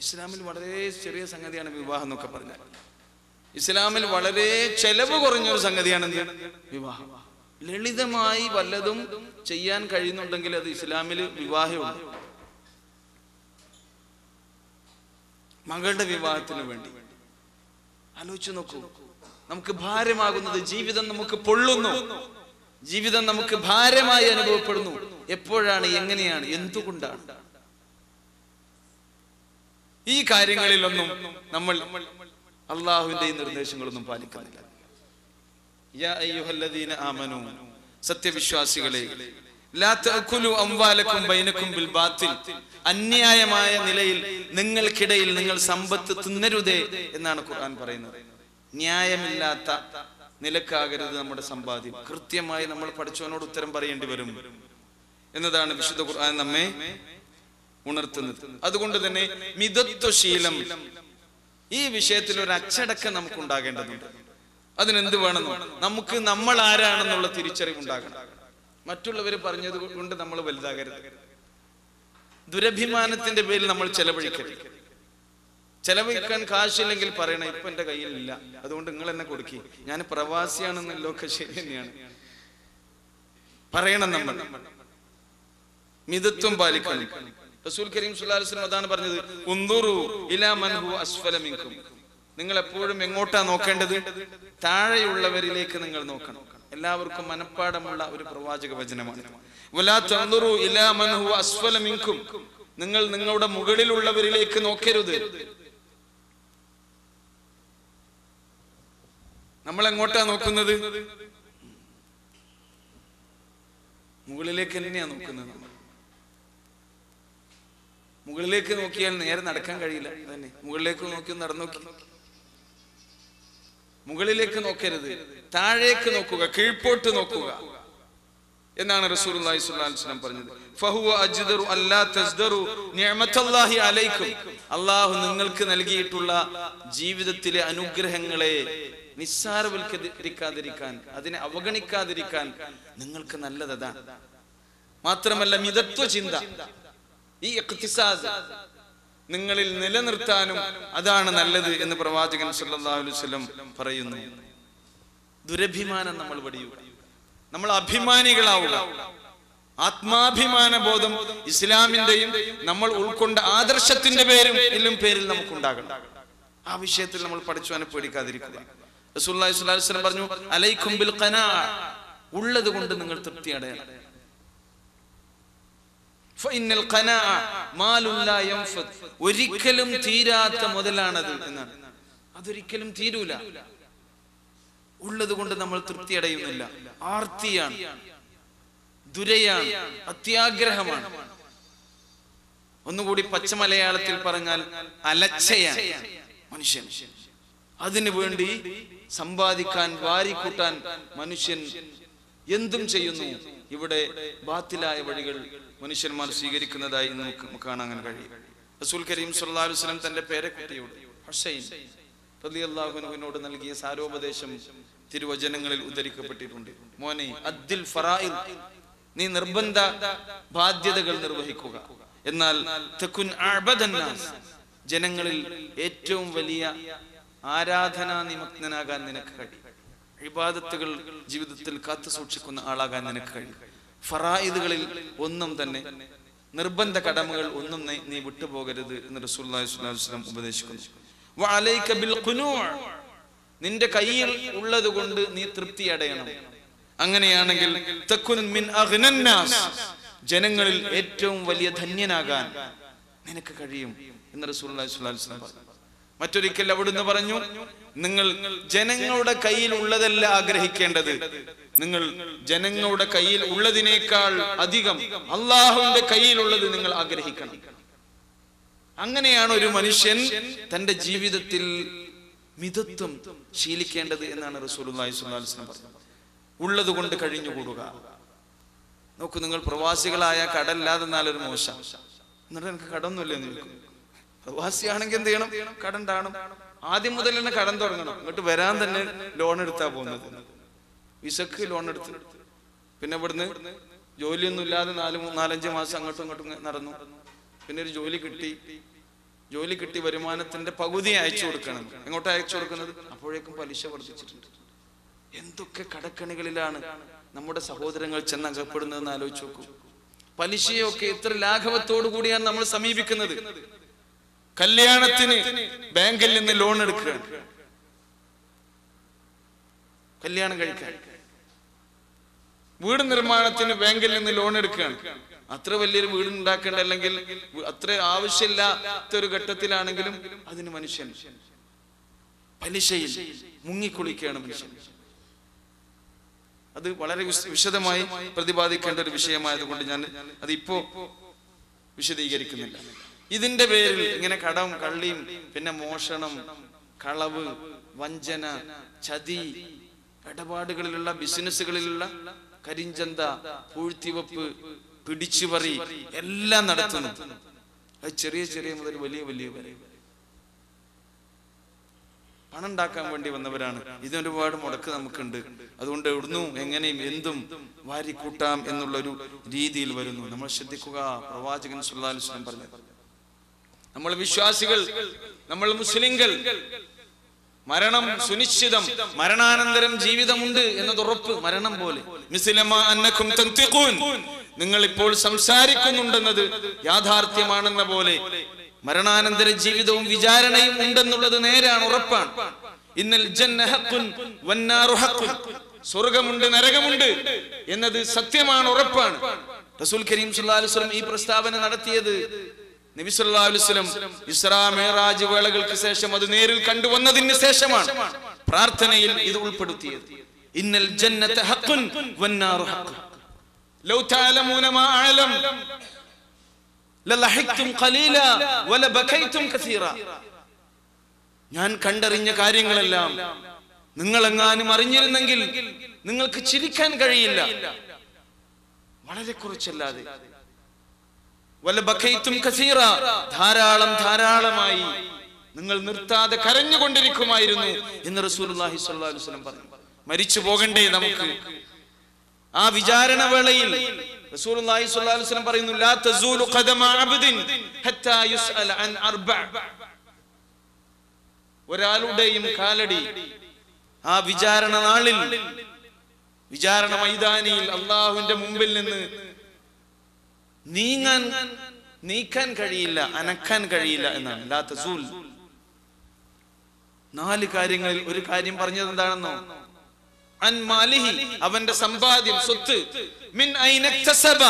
ഇസ്ലാമിൽ വളരെ ചെറിയ സംഗതിയാണ് വിവാഹം എന്നൊക്കെ പറഞ്ഞാൽ. ഇസ്ലാമിൽ വളരെ ചെലവ് കുറഞ്ഞൊരു സംഗതിയാണ് വിവാഹം. ലളിതമായി വല്ലതും ചെയ്യാൻ കഴിയുന്നുണ്ടെങ്കിൽ അത് ഇസ്ലാമിൽ വിവാഹമുണ്ട്. മകളുടെ വിവാഹത്തിന് വേണ്ടി ആലോചിച്ചു നോക്കൂ. നമുക്ക് ഭാരമാകുന്നത് ജീവിതം നമുക്ക് പൊള്ളുന്നു, ജീവിതം നമുക്ക് ഭാരമായി അനുഭവപ്പെടുന്നു. എപ്പോഴാണ്, എങ്ങനെയാണ്, എന്തുകൊണ്ടാണ്? ഈ കാര്യങ്ങളിലൊന്നും നമ്മൾ അള്ളാഹുവിന്റെ ഈ നിർദ്ദേശങ്ങളൊന്നും പാലിക്കുന്നില്ല. യാ അയ്യുഹല്ലദീന ആമനൂ, സത്യവിശ്വാസികളെ, ലാ തഅകുലു അംവാലകും ബൈനകും ബിൽ ബാത്തിൽ, അന്യായമായ നിലയിൽ നിങ്ങൾക്കിടയിൽ നിങ്ങൾ സമ്പത്ത് തിന്നരുതേ എന്നാണ് ഖുർആൻ പറയുന്നത്. ന്യായമില്ലാത്ത നിലക്കാകരുത് നമ്മുടെ സമ്പാദ്യം. കൃത്യമായി നമ്മൾ പഠിച്ചവനോട് ഉത്തരം പറയേണ്ടി വരും എന്നതാണ് വിശുദ്ധ ഖുർആൻ നമ്മെ ഉണർത്തുന്നത്. അതുകൊണ്ട് തന്നെ മിതത്വശീലം, ഈ വിഷയത്തിൽ ഒരു അച്ചടക്കം നമുക്ക് ഉണ്ടാകേണ്ടതുണ്ട്. അതിനെന്ത് വേണമെന്നോ, നമുക്ക് നമ്മൾ ആരാണെന്നുള്ള തിരിച്ചറിവുണ്ടാകണം. മറ്റുള്ളവർ പറഞ്ഞത് കൊണ്ട് നമ്മൾ വലുതാകരുത്. ദുരഭിമാനത്തിന്റെ പേരിൽ നമ്മൾ ചെലവഴിക്കരുത്. ചെലവഴിക്കാൻ കാശില്ലെങ്കിൽ പറയണം, ഇപ്പൊ എന്റെ കയ്യിലില്ല, അതുകൊണ്ട് നിങ്ങൾ എന്നെ കൊടുക്കി, ഞാൻ പ്രവാസിയാണെന്നല്ലോ. ഒക്കെ ശരി തന്നെയാണ്, പറയണം. നമ്മൾ മിതത്വം പാലിക്കണം. റസൂൽ കരീം സ്വല്ലല്ലാഹു അലൈഹി വസല്ലം അതാണ് പറഞ്ഞത്, ഉൻദുറു ഇലാ മൻ ഹുവ അസ്ഫല മിൻകും. നിങ്ങൾ എപ്പോഴും എങ്ങോട്ടാ നോക്കേണ്ടത്? താഴെയുള്ളവരിലേക്ക് നിങ്ങൾ നോക്കണം. എല്ലാവർക്കും മനപ്പാടമുള്ള ഒരു പ്രവാചക വചനമാണ്. വലാ തൻദുറു ഇലാ മൻ ഹുവ അസ്ഫല മിൻകും. നിങ്ങൾ നിങ്ങളുടെ മുകളിലുള്ളവരിലേക്ക് നോക്കരുത്. നമ്മൾ എങ്ങോട്ടാ നോക്കുന്നത്? മുകളിലേക്ക് തന്നെയാ നോക്കുന്നത്. മുകളിലേക്ക് നോക്കിയാൽ നേരെ നടക്കാൻ കഴിയില്ല. തന്നെ മുകളിലേക്ക് നോക്കി നടന്നു നോക്കി. മുകളിലേക്ക് നോക്കരുത്, താഴേക്ക് നോക്കുക, കീഴ്പോട്ട് നോക്കുക എന്നാണ് റസൂലുള്ളാഹി സ്വല്ലല്ലാഹു അലൈഹി വസല്ലം പറഞ്ഞത്. ഫഹുവ അജ്ദറു അല്ലാ തസ്ദറു നിഅമത്തല്ലാഹി അലൈക്കും. അല്ലാഹു നിങ്ങൾക്ക് നൽകിയിട്ടുള്ള ജീവിതത്തിലെ അനുഗ്രഹങ്ങളെ നിസ്സാരവൽക്കരിക്കാതിരിക്കാൻ, അതിനെ അവഗണിക്കാതിരിക്കാൻ നിങ്ങൾക്ക് നല്ലതാണ്. മാത്രമല്ല മിതത്വ ചിന്ത, ഈ ഇഖ്തിസാദ് നിങ്ങളിൽ നിലനിർത്താനും അതാണ് നല്ലത് എന്ന് പ്രവാചകൻ സല്ലല്ലാഹു അലൈഹി വസല്ലം പറയുന്നു. ദുരഭിമാനം നമ്മൾ വെടിയുക, നമ്മൾ അഭിമാനികളാവുക. ആത്മാഭിമാന ബോധം ഇസ്ലാമിന്റെയും നമ്മൾ ഉൾക്കൊണ്ട ആദർശത്തിന്റെ പേരിൽ നമുക്കുണ്ടാകണം. ആ വിഷയത്തിൽ നമ്മൾ പഠിച്ചവനെ പേടിക്കാതിരിക്കുക. റസൂലുള്ളാഹി സ്വല്ലല്ലാഹു അലൈഹി വസല്ലം പറഞ്ഞു, അലൈക്കും ബിൽ ഖനാഅ, ഉള്ളത് കൊണ്ട് നിങ്ങൾ തൃപ്തി അടയണം. ഫഇന്നൽ ഖനാഅ മാലുൻ ലാ യൻഫദ്, ഒരിക്കലും തീരാത്ത മുതലാണത് എന്നാണ്. അതൊരിക്കലും തീരൂല. ഉള്ളത് കൊണ്ട് നമ്മൾ തൃപ്തി അടയുന്നില്ല. ആർത്തിയാണ്, ദുരയാണ്, അത്യാഗ്രഹമാണ്. ഒന്നുകൂടി പച്ച മലയാളത്തിൽ പറഞ്ഞാൽ അലച്ചയാണ് മനുഷ്യൻ. അതിനു വേണ്ടി സമ്പാദിക്കാൻ, വാരിക്കൂട്ടാൻ മനുഷ്യൻ എന്തും ചെയ്യുന്നു. ഇവിടെ ബാത്തിലായ വഴികൾ മനുഷ്യന്മാർ സ്വീകരിക്കുന്നതായി നമുക്ക് കാണാൻ കഴിയും. റസൂൽ കരീം സ്വല്ലല്ലാഹു അലൈഹി വസല്ലം തന്റെ പേരക്കുട്ടിയോട് ഹുസൈൻ റളിയല്ലാഹു അൻഹുവിനോട് നൽകിയ സാരോപദേശം തിരുവചനങ്ങളിൽ ഉദ്ധരിക്കപ്പെട്ടിട്ടുണ്ട്. മോനെ, അദ്ദിൽ ഫറായിദ്, നീ നിർബന്ധ ബാധ്യതകൾ നിർവഹിക്കുക. എന്നാൽ തകുൻ അഅബദൻ നാസ്, ജനങ്ങളിൽ ഏറ്റവും വലിയ ആരാധനാ നിമഗ്നനാകാൻ നിനക്ക് കഴിയും. ഇബാദത്തുകൾ ജീവിതത്തിൽ കാത്തു സൂക്ഷിക്കുന്ന ആളാകാൻ നിനക്ക് കഴിയും. ഫറായിദുകളിൽ ഒന്നും തന്നെ, നിർബന്ധ കടമകൾ ഒന്നും നീ വിട്ടുപോകരുത് എന്ന് റസൂലുള്ളാഹി സ്വല്ലല്ലാഹു അലൈഹി വസല്ലം ഉപദേശിക്കുന്നു. വഅലൈക ബിൽ ഖുനൂഅ, നിന്റെ കയ്യിൽ ഉള്ളത് കൊണ്ട് നീ തൃപ്തി അടയണം. അങ്ങനെയാണെങ്കിൽ തകുൻ മിൻ അഗ്നൻ നാസ്, ജനങ്ങളിൽ ഏറ്റവും വലിയ ധന്യനാകാൻ നിനക്ക് കഴിയും എന്ന് റസൂലുള്ളാഹി സ്വല്ലല്ലാഹു അലൈഹി വസല്ലം പറഞ്ഞു. മറ്റൊരിക്കൽ അവിടുന്ന് പറഞ്ഞു, നിങ്ങൾ ജനങ്ങളുടെ കയ്യിൽ ഉള്ളതല്ല ആഗ്രഹിക്കേണ്ടത്, നിങ്ങൾ ജനങ്ങളുടെ കയ്യിൽ ഉള്ളതിനേക്കാൾ അധികം അള്ളാഹുവിന്റെ കയ്യിലുള്ളത് നിങ്ങൾ ആഗ്രഹിക്കണം. അങ്ങനെയാണ് ഒരു മനുഷ്യൻ തന്റെ ജീവിതത്തിൽ മിതത്വം ശീലിക്കേണ്ടത് എന്നാണ് റസൂലുള്ളാഹി സ്വല്ലല്ലാഹു അലൈഹി വസല്ലം പറഞ്ഞത്. ഉള്ളത് കൊണ്ട് കഴിഞ്ഞുകൂടുക. നോക്കൂ, നിങ്ങൾ പ്രവാസികളായ കടമില്ലാതെ എന്നാലൊരു മോശം. എന്നിട്ട് എനിക്ക് കടമൊന്നുമില്ല എന്ന് ചോദിക്കും. പ്രവാസിയാണെങ്കിൽ എന്ത് ചെയ്യണം? കടം ഉണ്ടാകണം. ആദ്യം മുതൽ തന്നെ കടം തുടങ്ങണം. ഇങ്ങോട്ട് വരാൻ തന്നെ ലോൺ എടുത്താ പോകുന്നത്. വിസക്ക് ലോൺ എടുത്ത്, പിന്നെ ഇവിടുന്ന് ജോലിയൊന്നും ഇല്ലാതെ 4-5 മാസം അങ്ങോട്ടും ഇങ്ങോട്ടും നടന്നു. പിന്നെ ഒരു ജോലി കിട്ടി, ജോലി കിട്ടി വരുമാനത്തിന്റെ പകുതി അയച്ചു കൊടുക്കണം. എങ്ങോട്ടാ അയച്ചു കൊടുക്കുന്നത്? അപ്പോഴേക്കും പലിശ വർദ്ധിച്ചിട്ടുണ്ട്. എന്തൊക്കെ കടക്കണികളിലാണ് നമ്മുടെ സഹോദരങ്ങൾ ചെന്നകപ്പെടുന്നതെന്ന് ആലോചിച്ച് നോക്കൂ. പലിശയൊക്കെ എത്ര ലാഘവത്തോടു കൂടിയാണ് നമ്മൾ സമീപിക്കുന്നത്. കല്യാണത്തിന് ബാങ്കിൽ നിന്ന് ലോൺ എടുക്കുകയാണ്, കല്യാണം കഴിക്കാൻ. വീട് നിർമ്മാണത്തിന് ബാങ്കിൽ നിന്ന് ലോൺ എടുക്കുകയാണ്. അത്ര വലിയൊരു വീട് ഉണ്ടാക്കേണ്ട, അല്ലെങ്കിൽ അത്ര ആവശ്യമില്ലാത്ത ഒരു ഘട്ടത്തിലാണെങ്കിലും അതിന് മനുഷ്യൻ പലിശയിൽ മുങ്ങിക്കുളിക്കുകയാണ് മനുഷ്യൻ. അത് വളരെ വിശദമായി പ്രതിപാദിക്കേണ്ട ഒരു വിഷയമായതുകൊണ്ട് ഞാൻ അതിപ്പോ വിശദീകരിക്കുന്നില്ല. ഇതിന്റെ പേരിൽ ഇങ്ങനെ കടം, കള്ളിയും, പിന്നെ മോഷണം, കളവ്, വഞ്ചന, ചതി, ഇടപാടുകളിലുള്ള ബിസിനസ്സുകളിലുള്ള കരിഞ്ചന്ത, പൂഴ്ത്തിവെപ്പ്, പിടിച്ചുപറി എല്ലാം നടത്തുന്നു. അത് ചെറിയ ചെറിയ മുതൽ വലിയ വലിയ വരെ പണം ഉണ്ടാക്കാൻ വേണ്ടി വന്നവരാണ്. ഇതിനൊരുപാട് മുടക്ക് നമുക്കുണ്ട്. അതുകൊണ്ട് എവിടുന്നു എങ്ങനെയും എന്തും വാരിക്കൂട്ടാം എന്നുള്ളൊരു രീതിയിൽ വരുന്നു. നമ്മൾ ശ്രദ്ധിക്കുക. പ്രവാചകൻ സല്ലല്ലാഹു അലൈഹി വസല്ലം പറഞ്ഞു, നമ്മൾ വിശ്വാസികൾ, നമ്മൾ മുസ്ലിങ്ങൾ, മരണം സുനിശ്ചിതം, മരണാനന്തരം ജീവിതമുണ്ട് എന്നത് ഉറപ്പ്. മരണം പോലെ നിങ്ങൾ ഇപ്പോൾ സംസാരിക്കുന്നുണ്ടെന്നത് യാഥാർത്ഥ്യമാണെന്ന പോലെ മരണാനന്തര ജീവിതവും വിചാരണയും ഉണ്ടെന്നുള്ളത് നേരാണ്, ഉറപ്പാണ്. ഇന്നൽ ജന്ന ഹഖ്ഖുൻ വന്നാറു ഹഖ്ഖുൻ, സ്വർഗ്ഗമുണ്ട് നരകമുണ്ട് എന്നത് സത്യമാണ്, ഉറപ്പാണ്. റസൂൽ കരീം സല്ലല്ലാഹു അലൈഹി വസല്ലം ഈ പ്രസ്താവന നടത്തിയത് നബി സല്ലല്ലാഹു അലൈഹി വസല്ലം ഇസ്രാ മിഅ്റാജ് വേളകൾക്ക് ശേഷം അത് നേരിൽ കണ്ടുവന്നതിന് ശേഷമാണ് പ്രാർത്ഥനയിൽ ഇത് ഉൾപ്പെടുത്തിയത്. ഇന്നൽ ജന്നത ഹഖ്ഖുൻ വന്നാറു ഹഖ്ഖുൻ ലൗ തഅലമൂന മാ അഅലം ലലഹിഖ്തും ഖലീലാ വലബകൈതും കസീറാ. ഞാൻ കണ്ടറിഞ്ഞ കാര്യങ്ങളെല്ലാം നിങ്ങളെങ്ങാനും അറിഞ്ഞിരുന്നെങ്കിൽ നിങ്ങൾക്ക് ചിരിക്കാൻ കഴിയില്ല, വളരെ കുറച്ചല്ലാതെ. വലബകൈതും കസീറാ, ധാരാളം ധാരാളമായി നിങ്ങൾ നിർത്താതെ കരഞ്ഞുകൊണ്ടിരിക്കുമായിരുന്നു എന്ന് റസൂലുള്ളാഹി സ്വല്ലല്ലാഹു അലൈഹി വസല്ലം പറഞ്ഞു. മരിച്ചു പോകണ്ടേ നമുക്ക്? ആ വിചാരണ വേളയിൽ റസൂലുള്ളാഹി സ്വല്ലല്ലാഹു അലൈഹി വസല്ലം പറയുന്നു, ലാ തസൂലു ഖദമ അബ്ദിൻ ഹത്താ യുസ്അല അൻ അർബഅ. ഒരാളുടെയും കാലടി ആ വിചാരണ നാളിൽ, വിചാരണ മൈതാനിയിൽ അല്ലാഹുവിന്റെ മുമ്പിൽ നിന്ന് നീക്കാൻ കഴിയില്ല, അനക്കാൻ കഴിയില്ല എന്നാണ്. ലാ തസൂൽ. 4 കാര്യങ്ങളിൽ ഒരു കാര്യം പറഞ്ഞത് എന്താണെന്നോ? അൻ മാലിഹി, അവന്റെ സമ്പാദ്യം, സ്വത്ത്. മിൻ ഐന ഇക്തസബ,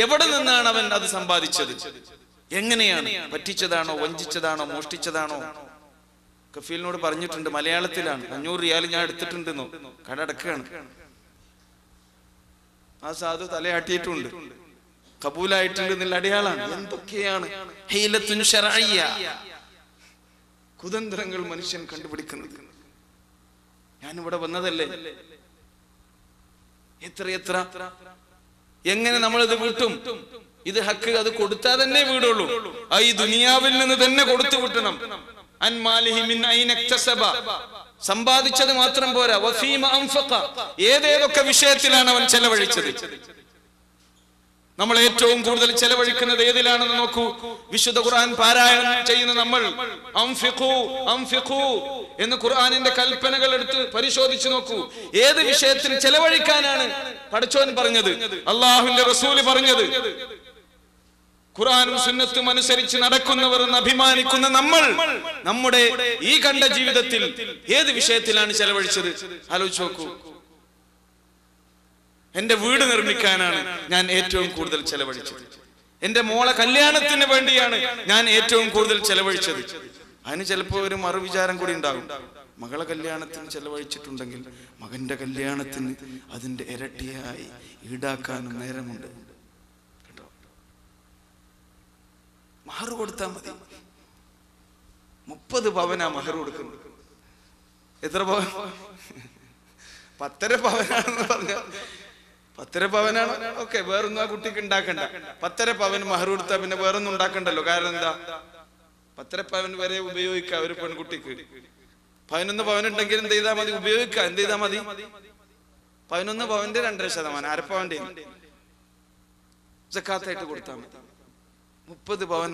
എവിടെ നിന്നാണ് അവൻ അത് സമ്പാദിച്ചത്? എങ്ങനെയാണ്? പറ്റിച്ചതാണോ, വഞ്ചിച്ചതാണോ, മോഷ്ടിച്ചതാണോ? കഫീലിനോട് പറഞ്ഞിട്ടുണ്ട്, മലയാളത്തിലാണ്. 500 റിയാൽ ഞാൻ എടുത്തിട്ടുണ്ടെന്നോ, കട അടക്കുകയാണ്. ആ സാധു തലയാട്ടിയിട്ടുണ്ട്, കബൂലായിട്ടുണ്ട് എന്നുള്ള അടയാളാണ്. എന്തൊക്കെയാണ് ഹീലത്തുൻ ശർഇയ്യ, കുതന്ത്രങ്ങൾ മനുഷ്യൻ കണ്ടുപിടിക്കുന്നത്. ഞാനിവിടെ വന്നതല്ലേ, എത്രയെത്ര എങ്ങനെ നമ്മളിത് വീട്ടും? ഇത് ഹക്ക്, അത് കൊടുത്താൽ തന്നെ വീടുള്ളൂ. ഈ ദുനിയാവിൽ നിന്ന് തന്നെ കൊടുത്തു വിട്ടണം. അൻ മാലിഹി മിൻ ഐന ഇക്തസബ, സമ്പാദിച്ചത് മാത്രം പോരാ. വഫീമ അൻഫഖ, ഏതേതൊക്കെ വിഷയത്തിലാണ് അവൻ ചെലവഴിച്ചത്. നമ്മൾ ഏറ്റവും കൂടുതൽ ചെലവഴിക്കുന്നത് ഏതിലാണെന്ന് നോക്കൂ. വിശുദ്ധ ഖുർആൻ പാരായണം ചെയ്യുന്ന നമ്മൾ അൻഫിഖു അൻഫിഖു എന്ന് ഖുർആനിന്റെ കൽപ്പനകൾ എടുത്ത് പരിശോധിച്ചു നോക്കൂ. ഏത് വിഷയത്തിൽ ചെലവഴിക്കാനാണ് പടച്ചോൻ പറഞ്ഞത്, അല്ലാഹുവിന്റെ റസൂല് പറഞ്ഞത്? ഖുർആനും സുന്നത്തും അനുസരിച്ച് നടക്കുന്നവർ എന്ന് അഭിമാനിക്കുന്ന നമ്മൾ നമ്മുടെ ഈ കണ്ട ജീവിതത്തിൽ ഏത് വിഷയത്തിലാണ് ചെലവഴിച്ചത്? ആലോചിച്ച് നോക്കൂ. എന്റെ വീട് നിർമ്മിക്കാനാണ് ഞാൻ ഏറ്റവും കൂടുതൽ ചെലവഴിച്ചത്. എന്റെ മോളെ കല്യാണത്തിന് വേണ്ടിയാണ് ഞാൻ ഏറ്റവും കൂടുതൽ ചെലവഴിച്ചത്. അതിന് ചിലപ്പോൾ ഒരു മറുവിചാരം കൂടി ഉണ്ടാകും. മകളെ കല്യാണത്തിന് ചെലവഴിച്ചിട്ടുണ്ടെങ്കിൽ മകന്റെ കല്യാണത്തിന് അതിന്റെ ഇരട്ടിയായി ഈടാക്കാനും നേരമുണ്ട്. കേട്ടോ, മഹർ കൊടുത്താൽ മതി. 30 പവനാ മഹർ കൊടുക്കുന്നത്. എത്ര പവൻ? 10.5 പവനാണെന്ന് പറഞ്ഞ 10.5 പവനാണ്. ഓക്കെ, വേറൊന്നും ആ കുട്ടിക്ക് ഉണ്ടാക്കണ്ട. 10.5 പവൻ മഹർ കൊടുത്താൽ പിന്നെ വേറൊന്നും ഉണ്ടാക്കണ്ടല്ലോ. കാരണം എന്താ? 10.5 പവൻ വരെ ഉപയോഗിക്കാം ഒരു പെൺകുട്ടിക്ക്. 11 പവൻ ഉണ്ടെങ്കിൽ എന്ത് ചെയ്താൽ മതി? ഉപയോഗിക്കാം. എന്ത് ചെയ്താൽ മതി? 11 പവന്റെ 2.5%, അരപ്പവന്റെ സക്കാത്തായിട്ട് കൊടുത്താൽ മതി. 30 പവൻ